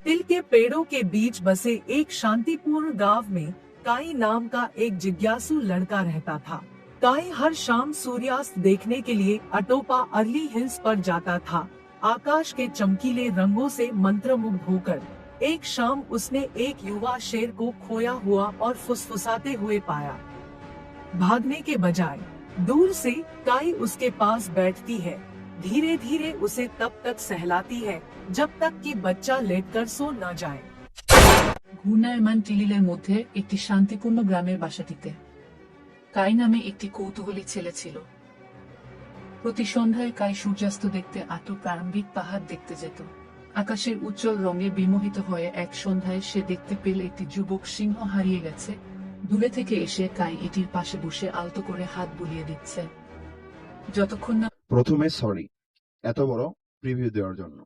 तिल के पेड़ों के बीच बसे एक शांतिपूर्ण गांव में काई नाम का एक जिज्ञासु लड़का रहता था। काई हर शाम सूर्यास्त देखने के लिए अटोपा अर्ली हिल्स पर जाता था। आकाश के चमकीले रंगों से मंत्रमुग्ध होकर एक शाम उसने एक युवा शेर को खोया हुआ और फुसफुसाते हुए पाया। भागने के बजाय दूर से काई उसके पास बैठती है, धीरे धीरे उसे तब तक सहलाती है जब तक कि बच्चा लेटकर सो न जाए। ঘূর্ণায়মান টিলিলের মধ্যে একটি শান্তিপূর্ণ গ্রামের বাসাটিতে কাই নামে একটি কৌতূহলী ছেলে ছিল। প্রতি সন্ধ্যায় কাই সূর্যাস্ত দেখতে প্রারম্ভিক পাহাড় দেখতে যেত। আকাশের উজ্জ্বল রঙে বিমোহিত হয়ে এক সন্ধ্যায় সে দেখতে পেল একটি যুবক সিংহ হারিয়ে গেছে। দূরে থেকে এসে কাই এটির পাশে বসে আলতো করে হাত বুলিয়ে দিচ্ছে। যতক্ষণ না প্রথমে সরি এত বড় প্রিভিউ দেওয়ার জন্য।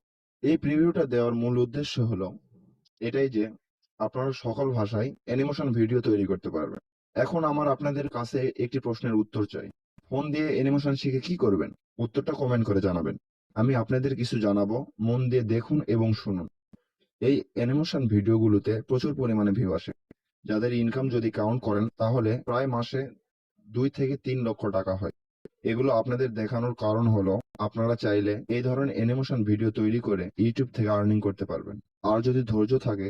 এই প্রিভিউটা দেওয়ার মূল উদ্দেশ্য হলো এটাই যে আপনারা সকল ভাষায় অ্যানিমেশন ভিডিও তৈরি করতে পারবেন। এখন আমার আপনাদের কাছে একটি প্রশ্নের উত্তর চাই। ফোন দিয়ে অ্যানিমেশন শিখে কি করবেন? উত্তরটা কমেন্ট করে জানাবেন। আমি আপনাদের কিছু জানাবো, মন দিয়ে দেখুন এবং শুনুন। এই অ্যানিমেশন ভিডিওগুলোতে প্রচুর পরিমাণে ভিউ আসে, যাদের ইনকাম যদি কাউন্ট করেন তাহলে প্রায় মাসে 2 থেকে 3 লক্ষ টাকা হয়। এগুলো আপনাদের দেখানোর কারণ হলো আপনারা চাইলে এই ধরনের অ্যানিমেশন ভিডিও তৈরি করে ইউটিউব থেকে আর্নিং করতে পারবেন। আর যদি ধৈর্য থাকে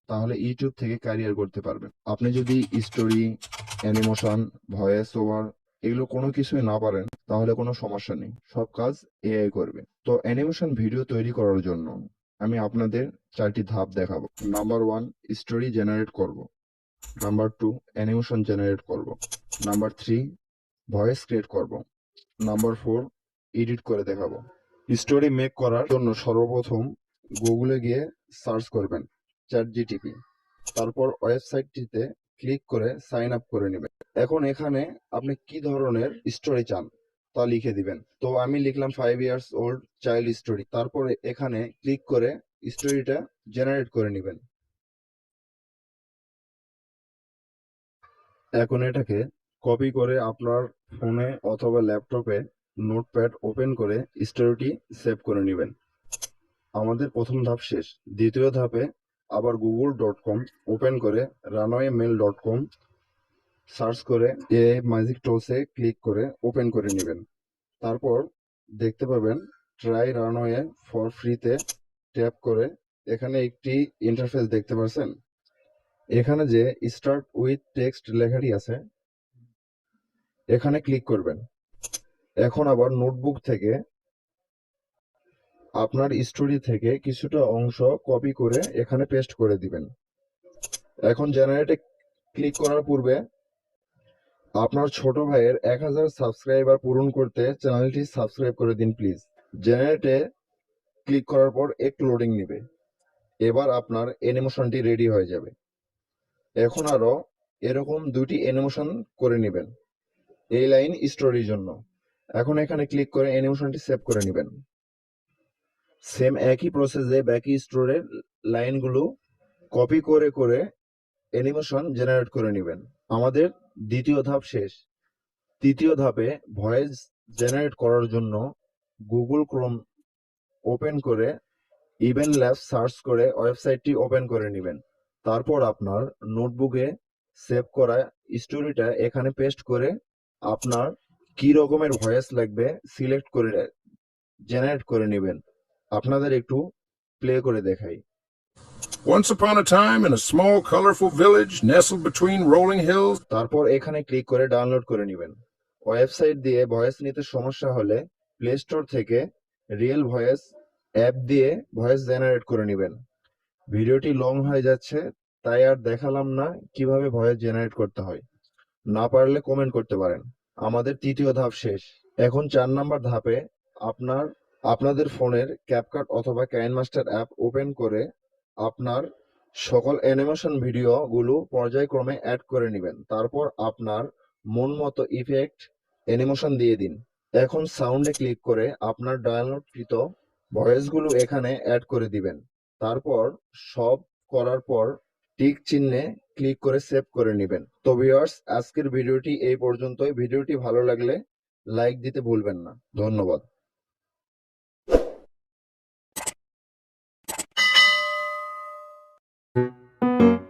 তাহলে ইউটিউব থেকে ক্যারিয়ার করতে পারবেন। আপনি যদি স্টোরি, অ্যানিমেশন, ভয়েস ওভার এগুলো কোনো কিছুই না পারেন তাহলে কোনো সমস্যা নেই, সব কাজ এআই করবে। তো অ্যানিমেশন ভিডিও তৈরি করার জন্য আমি আপনাদের 4টি ধাপ দেখাবো। নাম্বার 1, স্টোরি জেনারেট করব। নাম্বার 2, অ্যানিমেশন জেনারেট করব। নাম্বার 3, ভয়েস ক্রিয়েট করব। নাম্বার 4, এডিট করে দেখাবো। স্টোরি মেক করার জন্য সর্বপ্রথম গুগলে গিয়ে সার্চ করবেন ChatGPT, তারপর ওয়েবসাইটটিতে ক্লিক করে সাইন আপ করে নেবেন। এখন এখানে আপনি কি ধরনের স্টোরি চান তা লিখে দিবেন। তো আমি লিখলাম 5 ইয়ার্স ওল্ড চাইল্ড স্টোরি। তারপরে এখানে ক্লিক করে স্টোরিটা জেনারেট করে নেবেন। এখন এটাকে কপি করে আপনার ফোনে অথবা ল্যাপটপে নোটপ্যাড ওপেন করে স্টোরিটি সেভ করে নেবেন। আমাদের প্রথম ধাপ শেষ। দ্বিতীয় ধাপে আবার google.com ওপেন করে runwaymail.com সার্চ করে ম্যাজিক টুলসে ক্লিক করে ওপেন করে নেবেন। তারপর দেখতে পাবেন ট্রাই রানওয়ে ফর ফ্রিতে ট্যাপ করে এখানে একটি ইন্টারফেস দেখতে পাচ্ছেন। এখানে যে স্টার্ট উইথ টেক্সট লেখাটি আছে এখানে ক্লিক করবেন। এখন আবার নোটবুক থেকে আপনার স্টোরি থেকে কিছুটা অংশ কপি করে এখানে পেস্ট করে দিবেন। এখন জেনারেটে ক্লিক করার পূর্বে আপনার ছোট ভাইয়ের 1000 সাবস্ক্রাইবার পূরণ করতে চ্যানেলটি সাবস্ক্রাইব করে দিন প্লিজ। জেনারেটে ক্লিক করার পর একটু লোডিং নেবে। এবার আপনার অ্যানিমেশনটি রেডি হয়ে যাবে। এখন আরো এরকম 2টি অ্যানিমেশন করে নেবেন এই লাইন স্টোরির জন্য। এখন এখানে ক্লিক করে অ্যানিমেশনটি সেভ করে নেবেন। সেম একই প্রসেসে বাকি স্টোরের লাইনগুলো কপি করে করে অ্যানিমেশন জেনারেট করে নেবেন। আমাদের দ্বিতীয় ধাপ শেষ। তৃতীয় ধাপে ভয়েস জেনারেট করার জন্য গুগল ক্রোম ওপেন করে ইভেন ল্যাবস সার্চ করে ওয়েবসাইটটি ওপেন করে নেবেন। তারপর আপনার নোটবুকে সেভ করা স্টোরিটা এখানে পেস্ট করে আপনার কি রকমের ভয়েস লাগবে সিলেক্ট করে জেনারেট করে নেবেন। আপনাদের একটু প্লে করে দেখাই। Once upon a time in a small colorful village nestled between rolling hills. তারপর এখানে ক্লিক করে ডাউনলোড করে নেবেন। ওয়েবসাইট দিয়ে ভয়েস নিতে সমস্যা হলে প্লে স্টোর থেকে রিয়েল ভয়েস অ্যাপ দিয়ে ভয়েস জেনারেট করে নেবেন। ভিডিওটি লং হয়ে যাচ্ছে তাই আর দেখালাম না কিভাবে ভয়েস জেনারেট করতে হয়। না পারলে কমেন্ট করতে পারেন। আমাদের তৃতীয় ধাপ শেষ। এখন 4 নাম্বার ধাপে আপনাদের ফোনের ক্যাপকাট অথবা কাইনমাস্টার অ্যাপ ওপেন করে আপনার সকল অ্যানিমেশন ভিডিওগুলো পর্যায়ক্রমে অ্যাড করে নেবেন। তারপর আপনার মন মতো ইফেক্ট অ্যানিমেশন দিয়ে দিন। এখন সাউন্ডে ক্লিক করে আপনার ডাউনলোডকৃত ভয়েসগুলো এখানে অ্যাড করে দিবেন। তারপর সব করার পর টিক চিহ্নে ক্লিক করে সেভ করে নেবেন। তো ভিউয়ার্স, আজকের ভিডিওটি এই পর্যন্তই। ভিডিওটি ভালো লাগলে লাইক দিতে ভুলবেন না। ধন্যবাদ। you